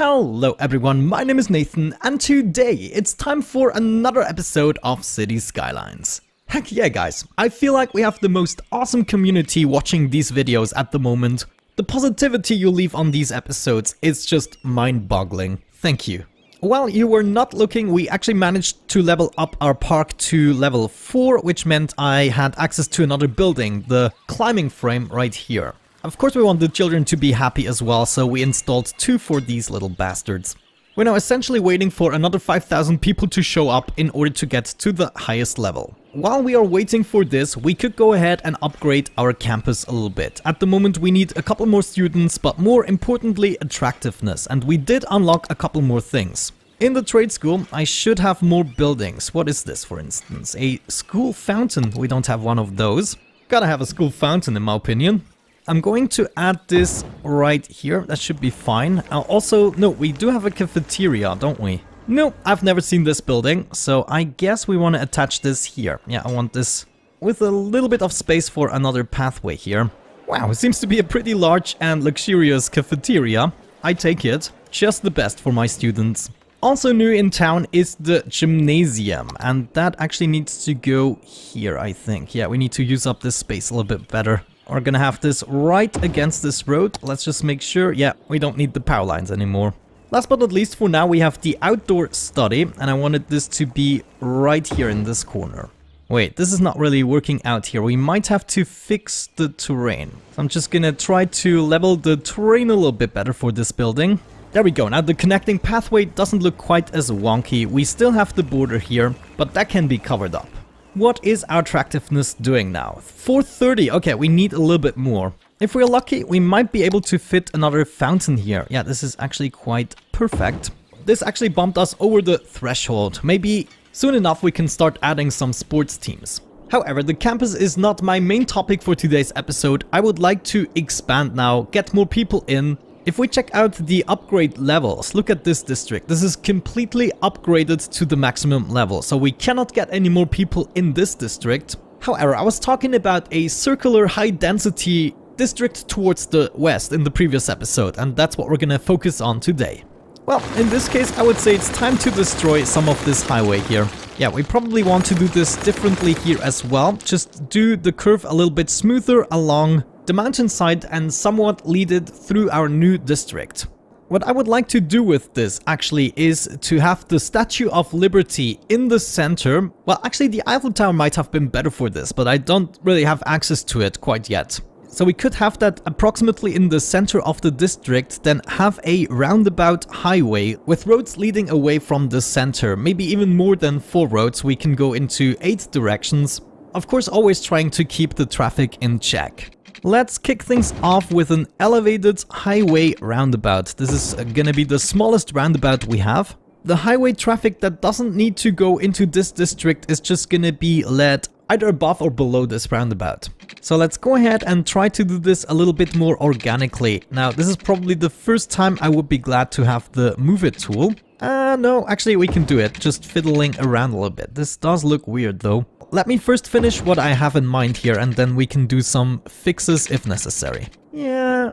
Hello everyone, my name is Nathan, and today it's time for another episode of City Skylines. Heck yeah guys, I feel like we have the most awesome community watching these videos at the moment. The positivity you leave on these episodes is just mind-boggling. Thank you. While you were not looking, we actually managed to level up our park to level 4, which meant I had access to another building, the climbing frame right here. Of course we want the children to be happy as well, so we installed 2 for these little bastards. We're now essentially waiting for another 5,000 people to show up in order to get to the highest level. While we are waiting for this, we could go ahead and upgrade our campus a little bit. At the moment we need a couple more students, but more importantly attractiveness, and we did unlock a couple more things. In the trade school, I should have more buildings. What is this, for instance? A school fountain. We don't have one of those. Gotta have a school fountain in my opinion. I'm going to add this right here. That should be fine. Also, no, we do have a cafeteria, don't we? No, I've never seen this building, so I guess we want to attach this here. Yeah, I want this with a little bit of space for another pathway here. Wow, it seems to be a pretty large and luxurious cafeteria. I take it. Just the best for my students. Also new in town is the Gymnasium, and that actually needs to go here, I think. Yeah, we need to use up this space a little bit better. We're gonna have this right against this road. Let's just make sure, yeah, we don't need the power lines anymore. Last but not least, for now, we have the outdoor study, and I wanted this to be right here in this corner. Wait, this is not really working out here. We might have to fix the terrain. So I'm just gonna try to level the terrain a little bit better for this building. There we go. Now the connecting pathway doesn't look quite as wonky. We still have the border here, but that can be covered up. What is our attractiveness doing now? 430. Okay, we need a little bit more. If we're lucky, we might be able to fit another fountain here. Yeah, this is actually quite perfect. This actually bumped us over the threshold. Maybe soon enough we can start adding some sports teams. However, the campus is not my main topic for today's episode. I would like to expand now, get more people in. If we check out the upgrade levels, look at this district. This is completely upgraded to the maximum level, so we cannot get any more people in this district. However, I was talking about a circular high density district towards the west in the previous episode, and that's what we're gonna focus on today. Well, in this case, I would say it's time to destroy some of this highway here. Yeah, we probably want to do this differently here as well. Just do the curve a little bit smoother along the mountainside and somewhat lead it through our new district. What I would like to do with this actually is to have the Statue of Liberty in the center. Well, actually the Eiffel Tower might have been better for this, but I don't really have access to it quite yet. So we could have that approximately in the center of the district, then have a roundabout highway with roads leading away from the center. Maybe even more than 4 roads, we can go into 8 directions. Of course, always trying to keep the traffic in check. Let's kick things off with an elevated highway roundabout. This is gonna be the smallest roundabout we have. The highway traffic that doesn't need to go into this district is just gonna be led either above or below this roundabout. So let's go ahead and try to do this a little bit more organically. Now, this is probably the first time I would be glad to have the Move It tool. No, actually we can do it, just fiddling around a little bit. This does look weird though. Let me first finish what I have in mind here, and then we can do some fixes if necessary. Yeah,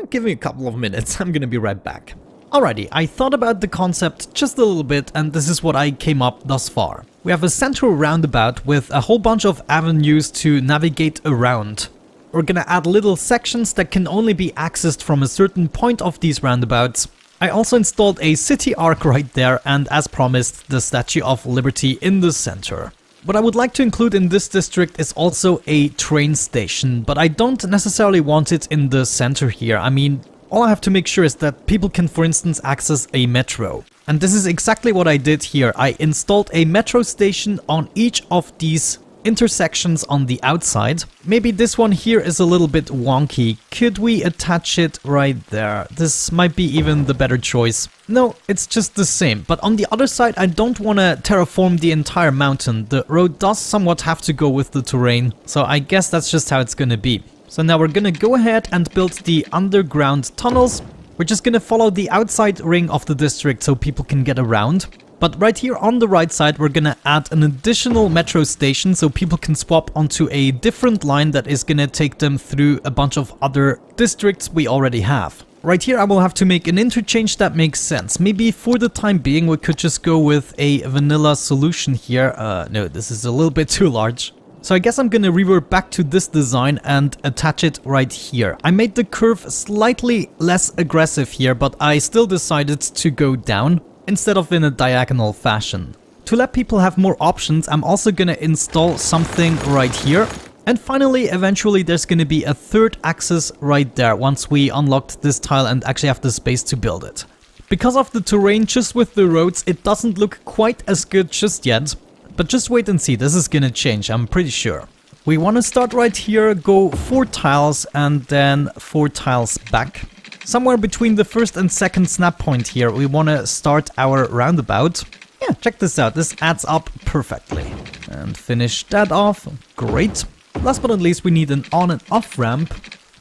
give me a couple of minutes, I'm gonna be right back. Alrighty, I thought about the concept just a little bit, and this is what I came up thus far. We have a central roundabout with a whole bunch of avenues to navigate around. We're gonna add little sections that can only be accessed from a certain point of these roundabouts. I also installed a city arc right there, and as promised, the Statue of Liberty in the center. What I would like to include in this district is also a train station, but I don't necessarily want it in the center here. I mean, all I have to make sure is that people can, for instance, access a metro. And this is exactly what I did here. I installed a metro station on each of these intersections on the outside. Maybe this one here is a little bit wonky. Could we attach it right there? This might be even the better choice. No, it's just the same. But on the other side, I don't want to terraform the entire mountain. The road does somewhat have to go with the terrain. So I guess that's just how it's gonna be. So now we're gonna go ahead and build the underground tunnels. We're just gonna follow the outside ring of the district so people can get around. But right here on the right side, we're gonna add an additional metro station so people can swap onto a different line that is gonna take them through a bunch of other districts we already have. right here I will have to make an interchange that makes sense. Maybe for the time being we could just go with a vanilla solution here. No, this is a little bit too large. So I guess I'm gonna revert back to this design and attach it right here. I made the curve slightly less aggressive here, but I still decided to go down instead of in a diagonal fashion. To let people have more options, I'm also gonna install something right here. And finally, eventually there's gonna be a third axis right there once we unlocked this tile and actually have the space to build it. Because of the terrain just with the roads, it doesn't look quite as good just yet. But just wait and see, this is gonna change, I'm pretty sure. We wanna start right here, go 4 tiles and then 4 tiles back. Somewhere between the first and second snap point here, we wanna start our roundabout. Yeah, check this out, this adds up perfectly. And finish that off, great. Last but not least, we need an on and off ramp,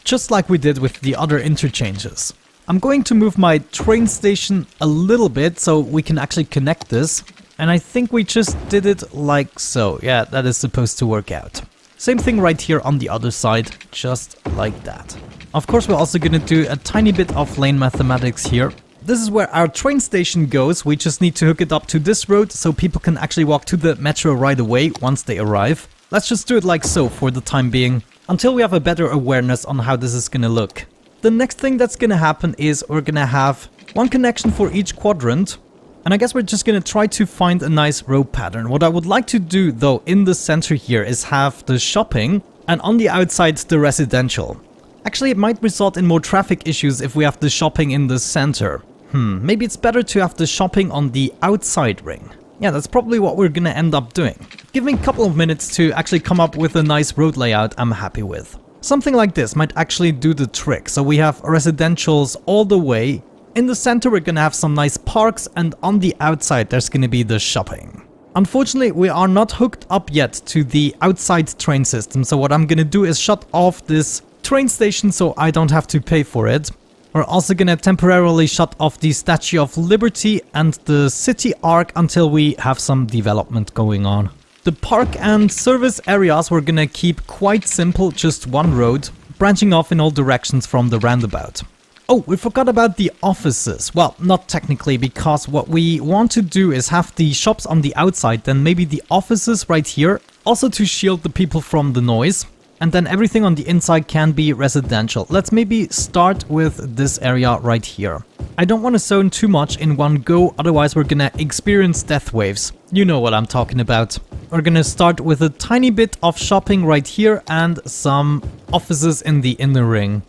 just like we did with the other interchanges. I'm going to move my train station a little bit so we can actually connect this. And I think we just did it like so. Yeah, that is supposed to work out. Same thing right here on the other side, just like that. Of course, we're also gonna do a tiny bit of lane mathematics here. This is where our train station goes. We just need to hook it up to this road so people can actually walk to the metro right away once they arrive. Let's just do it like so for the time being, until we have a better awareness on how this is gonna look. The next thing that's gonna happen is we're gonna have one connection for each quadrant. And I guess we're just gonna try to find a nice road pattern. What I would like to do though in the center here is have the shopping and on the outside the residential. Actually, it might result in more traffic issues if we have the shopping in the center. Maybe it's better to have the shopping on the outside ring. Yeah, that's probably what we're gonna end up doing. Give me a couple of minutes to actually come up with a nice road layout I'm happy with. Something like this might actually do the trick. So we have residentials all the way. In the center we're gonna have some nice parks and on the outside there's gonna be the shopping. Unfortunately we are not hooked up yet to the outside train system, so what I'm gonna do is shut off this train station so I don't have to pay for it. We're also gonna temporarily shut off the Statue of Liberty and the city arc until we have some development going on. The park and service areas we're gonna keep quite simple, just one road, branching off in all directions from the roundabout. Oh, we forgot about the offices. Well, not technically, because what we want to do is have the shops on the outside, then maybe the offices right here, also to shield the people from the noise. And then everything on the inside can be residential. Let's maybe start with this area right here. I don't want to zone too much in one go, otherwise we're gonna experience death waves. You know what I'm talking about. We're gonna start with a tiny bit of shopping right here and some offices in the inner ring.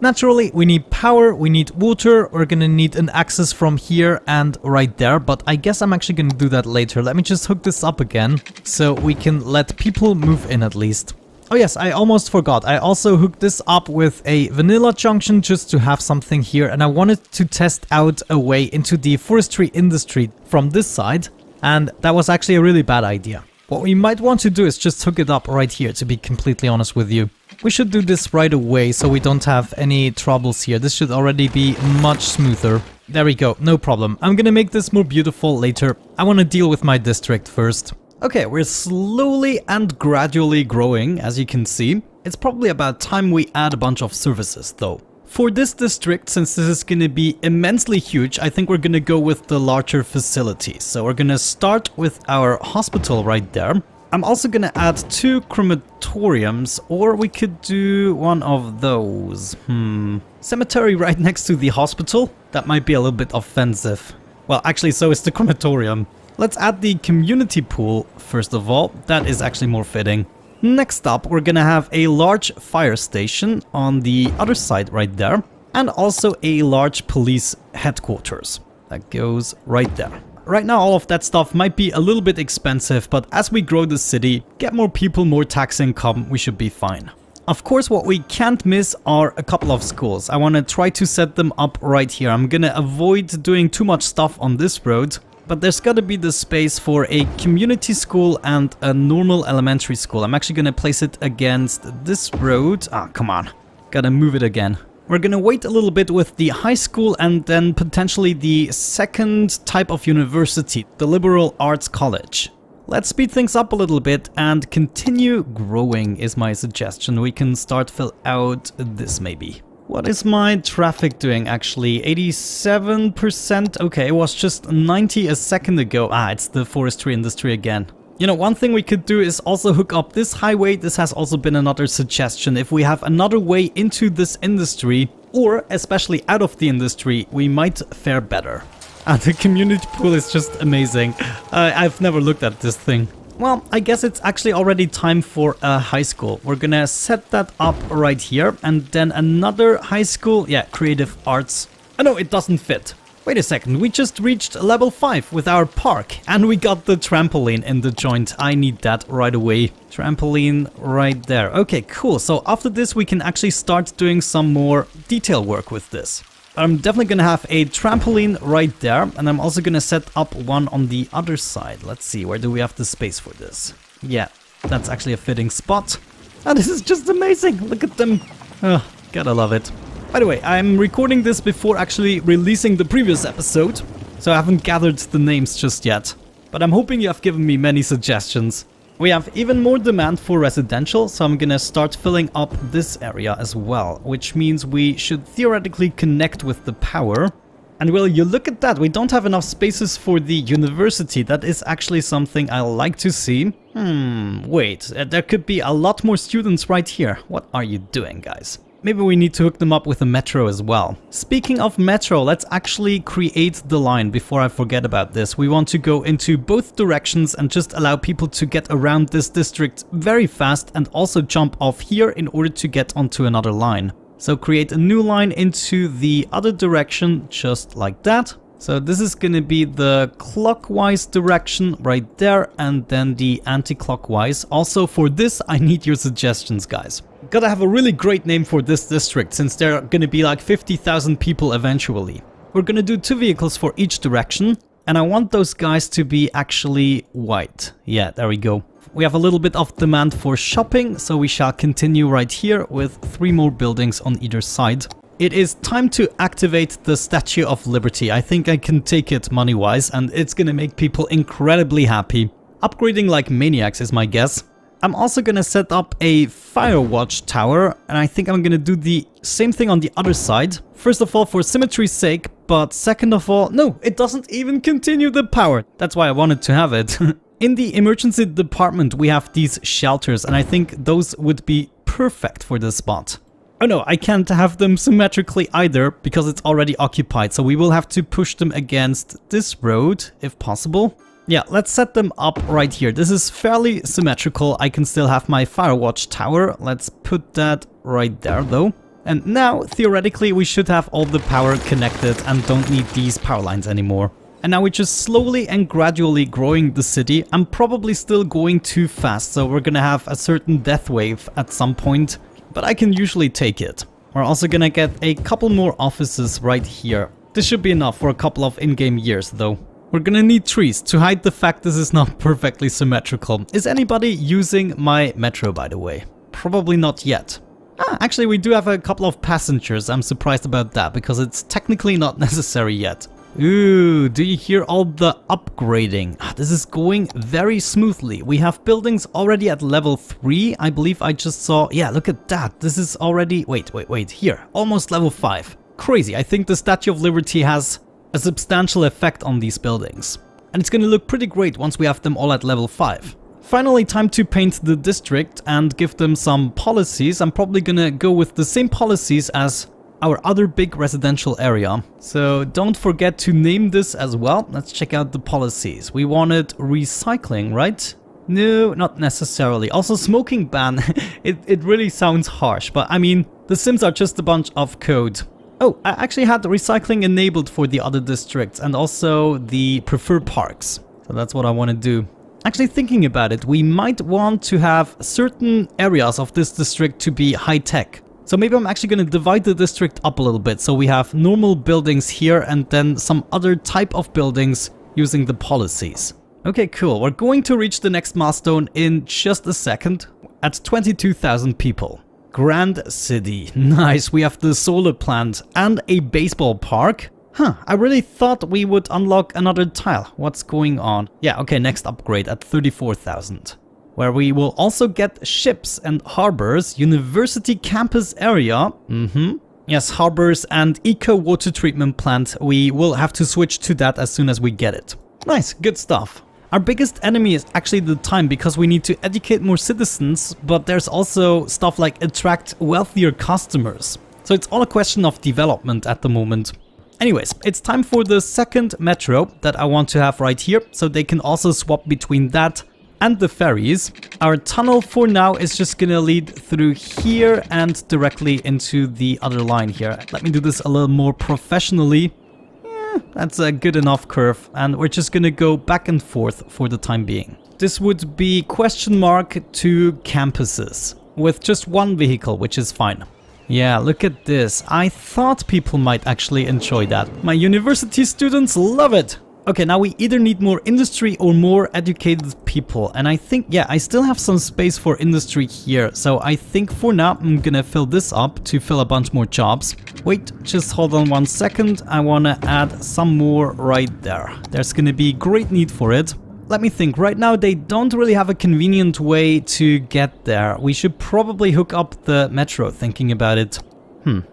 Naturally, we need power, we need water, we're gonna need an access from here and right there, but I guess I'm actually gonna do that later. Let me just hook this up again, so we can let people move in at least. Oh yes, I almost forgot, I also hooked this up with a vanilla junction just to have something here, and I wanted to test out a way into the forestry industry from this side, and that was actually a really bad idea. What we might want to do is just hook it up right here, to be completely honest with you. We should do this right away so we don't have any troubles here. This should already be much smoother. There we go, no problem. I'm gonna make this more beautiful later. I want to deal with my district first. Okay, we're slowly and gradually growing, as you can see. It's probably about time we add a bunch of services though. For this district, since this is gonna be immensely huge, I think we're gonna go with the larger facilities. So we're gonna start with our hospital right there. I'm also gonna add 2 crematoriums, or we could do one of those. Cemetery right next to the hospital? That might be a little bit offensive. Well, actually, so is the crematorium. Let's add the community pool first of all. That is actually more fitting. Next up, we're gonna have a large fire station on the other side right there, and also a large police headquarters. That goes right there. Right now all of that stuff might be a little bit expensive, but as we grow the city, get more people, more tax income, we should be fine. Of course, what we can't miss are a couple of schools. I want to try to set them up right here. I'm gonna avoid doing too much stuff on this road, but there's gotta be the space for a community school and a normal elementary school. I'm actually gonna place it against this road. Ah, come on. Gotta move it again. We're gonna wait a little bit with the high school and then potentially the second type of university, the liberal arts college. Let's speed things up a little bit and continue growing is my suggestion. We can start fill out this maybe. What is my traffic doing actually? 87%? Okay, it was just 90 a second ago. Ah, it's the forestry industry again. You know, one thing we could do is also hook up this highway. This has also been another suggestion. If we have another way into this industry, or especially out of the industry, we might fare better. And the community pool is just amazing. I've never looked at this thing. Well, I guess it's actually already time for a high school. We're gonna set that up right here, and then another high school. Yeah, creative arts. Oh no, it doesn't fit. Wait a second, we just reached level 5 with our park, and we got the trampoline in the joint. I need that right away. Trampoline right there. Okay, cool. So after this, we can actually start doing some more detail work with this. I'm definitely gonna have a trampoline right there, and I'm also gonna set up one on the other side. Let's see, where do we have the space for this? Yeah, that's actually a fitting spot. And this is just amazing. Look at them. Oh, gotta love it. By the way, I'm recording this before actually releasing the previous episode, so I haven't gathered the names just yet. But I'm hoping you have given me many suggestions. We have even more demand for residential, so I'm gonna start filling up this area as well, which means we should theoretically connect with the power. And will you look at that, we don't have enough spaces for the university. That is actually something I like to see. Wait, there could be a lot more students right here. What are you doing, guys? Maybe we need to hook them up with a metro as well. Speaking of metro, let's actually create the line before I forget about this. We want to go into both directions and just allow people to get around this district very fast and also jump off here in order to get onto another line. So create a new line into the other direction, just like that. So this is going to be the clockwise direction right there, and then the anti-clockwise. Also for this, I need your suggestions, guys. Gotta have a really great name for this district, since there are gonna be like 50,000 people eventually. We're gonna do 2 vehicles for each direction, and I want those guys to be actually white. Yeah, there we go. We have a little bit of demand for shopping, so we shall continue right here with 3 more buildings on either side. It is time to activate the Statue of Liberty. I think I can take it money-wise, and it's gonna make people incredibly happy. Upgrading like maniacs is my guess. I'm also gonna set up a fire watch tower, and I think I'm gonna do the same thing on the other side. First of all, for symmetry's sake, but second of all, no, it doesn't even continue the power. That's why I wanted to have it. In the emergency department, we have these shelters, and I think those would be perfect for this spot. Oh no, I can't have them symmetrically either, because it's already occupied, so we will have to push them against this road, if possible. Yeah, let's set them up right here. This is fairly symmetrical. I can still have my Firewatch tower. Let's put that right there though. And now, theoretically, we should have all the power connected and don't need these power lines anymore. And now we're just slowly and gradually growing the city. I'm probably still going too fast, so we're gonna have a certain death wave at some point, but I can usually take it. We're also gonna get a couple more offices right here. This should be enough for a couple of in-game years though. We're gonna need trees to hide the fact this is not perfectly symmetrical. Is anybody using my metro, by the way? Probably not yet. Actually, we do have a couple of passengers. I'm surprised about that, because it's technically not necessary yet. Ooh, do you hear all the upgrading? This is going very smoothly. We have buildings already at level 3. I believe I just saw... Yeah, look at that. This is already... Wait. Here. Almost level 5. Crazy. I think the Statue of Liberty has a substantial effect on these buildings. And it's gonna look pretty great once we have them all at level 5. Finally, time to paint the district and give them some policies. I'm probably gonna go with the same policies as our other big residential area. So don't forget to name this as well. Let's check out the policies. We wanted recycling, right? No, not necessarily. Also, smoking ban. it really sounds harsh, but I mean, the Sims are just a bunch of code. Oh, I actually had recycling enabled for the other districts and also the preferred parks. So that's what I want to do. Actually, thinking about it, we might want to have certain areas of this district to be high-tech. So maybe I'm actually going to divide the district up a little bit. So we have normal buildings here and then some other type of buildings using the policies. Okay, cool. We're going to reach the next milestone in just a second at 22,000 people. Grand City. Nice, we have the solar plant and a baseball park. I really thought we would unlock another tile. What's going on? Yeah, okay, next upgrade at 34,000. Where we will also get ships and harbors, university campus area. Yes, harbors and eco water treatment plant. We will have to switch to that as soon as we get it. Nice, good stuff. Our biggest enemy is actually the time, because we need to educate more citizens, but there's also stuff like attract wealthier customers. So it's all a question of development at the moment. Anyways, it's time for the second metro that I want to have right here, so they can also swap between that and the ferries. Our tunnel for now is just gonna lead through here and directly into the other line here. Let me do this a little more professionally. That's a good enough curve, and we're just gonna go back and forth for the time being. This would be question mark 2 campuses with just one vehicle, which is fine. Yeah, look at this. I thought people might actually enjoy that. My university students love it. Okay, now we either need more industry or more educated people. And I think, yeah, I still have some space for industry here. So I think for now, I'm gonna fill this up to fill a bunch more jobs. Wait, just hold on 1 second. I wanna add some more right there. There's gonna be great need for it. Let me think. Right now, they don't really have a convenient way to get there. We should probably hook up the metro, thinking about it.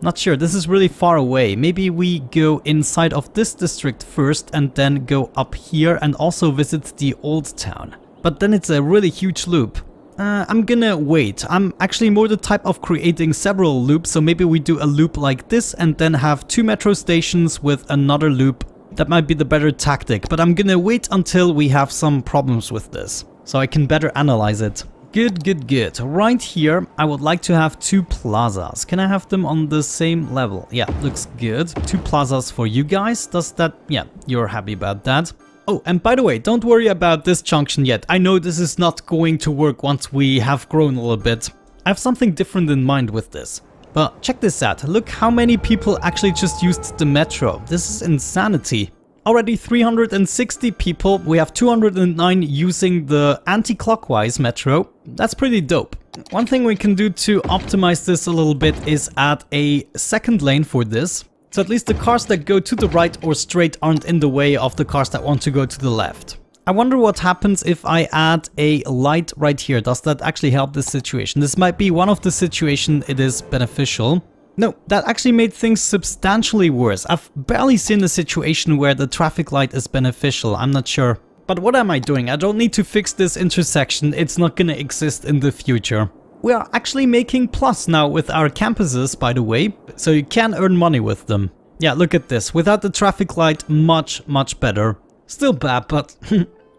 Not sure. This is really far away. Maybe we go inside of this district first and then go up here and also visit the old town. But then it's a really huge loop. I'm gonna wait. I'm actually more the type of creating several loops, so maybe we do a loop like this and then have 2 metro stations with another loop. That might be the better tactic, but I'm gonna wait until we have some problems with this, so I can better analyze it. Good. Right here, I would like to have 2 plazas. Can I have them on the same level? Yeah, looks good. 2 plazas for you guys. Does that... yeah, you're happy about that. Oh, and by the way, don't worry about this junction yet. I know this is not going to work once we have grown a little bit. I have something different in mind with this. But check this out. Look how many people actually just used the metro. This is insanity. Already 360 people. We have 209 using the anti-clockwise metro. That's pretty dope. One thing we can do to optimize this a little bit is add a second lane for this. So at least the cars that go to the right or straight aren't in the way of the cars that want to go to the left. I wonder what happens if I add a light right here. Does that actually help this situation? This might be one of the situations it is beneficial. No, that actually made things substantially worse. I've barely seen a situation where the traffic light is beneficial. I'm not sure. But what am I doing? I don't need to fix this intersection. It's not gonna exist in the future. We are actually making plus now with our campuses, by the way. So you can earn money with them. Yeah, look at this. Without the traffic light, much better. Still bad, but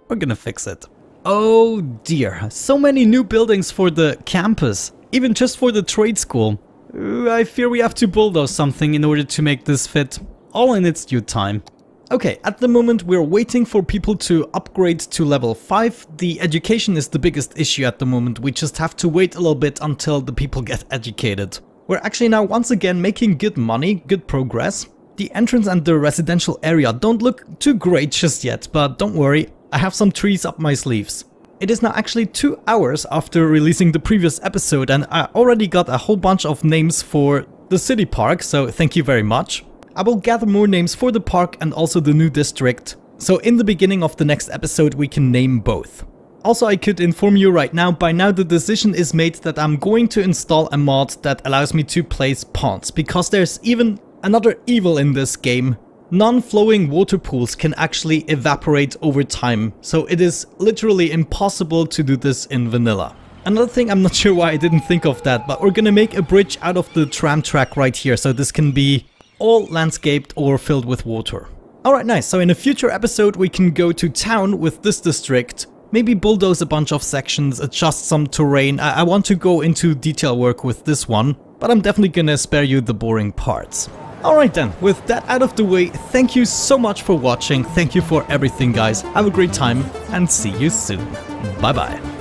we're gonna fix it. Oh dear. So many new buildings for the campus. Even just for the trade school. I fear we have to bulldoze something in order to make this fit, all in its due time. Okay, at the moment we're waiting for people to upgrade to level 5. The education is the biggest issue at the moment. We just have to wait a little bit until the people get educated. We're actually now once again making good money, good progress. The entrance and the residential area don't look too great just yet, but don't worry, I have some trees up my sleeves. It is now actually 2 hours after releasing the previous episode, and I already got a whole bunch of names for the city park, so thank you very much. I will gather more names for the park and also the new district, so in the beginning of the next episode we can name both. Also, I could inform you right now, by now the decision is made that I'm going to install a mod that allows me to place ponds, because there's even another evil in this game. Non-flowing water pools can actually evaporate over time, so it is literally impossible to do this in vanilla. Another thing, I'm not sure why I didn't think of that, but we're gonna make a bridge out of the tram track right here, so this can be all landscaped or filled with water. Alright, nice. So in a future episode we can go to town with this district, maybe bulldoze a bunch of sections, adjust some terrain. I want to go into detail work with this one, but I'm definitely gonna spare you the boring parts. Alright then, with that out of the way, thank you so much for watching, thank you for everything guys, have a great time, and see you soon. Bye bye.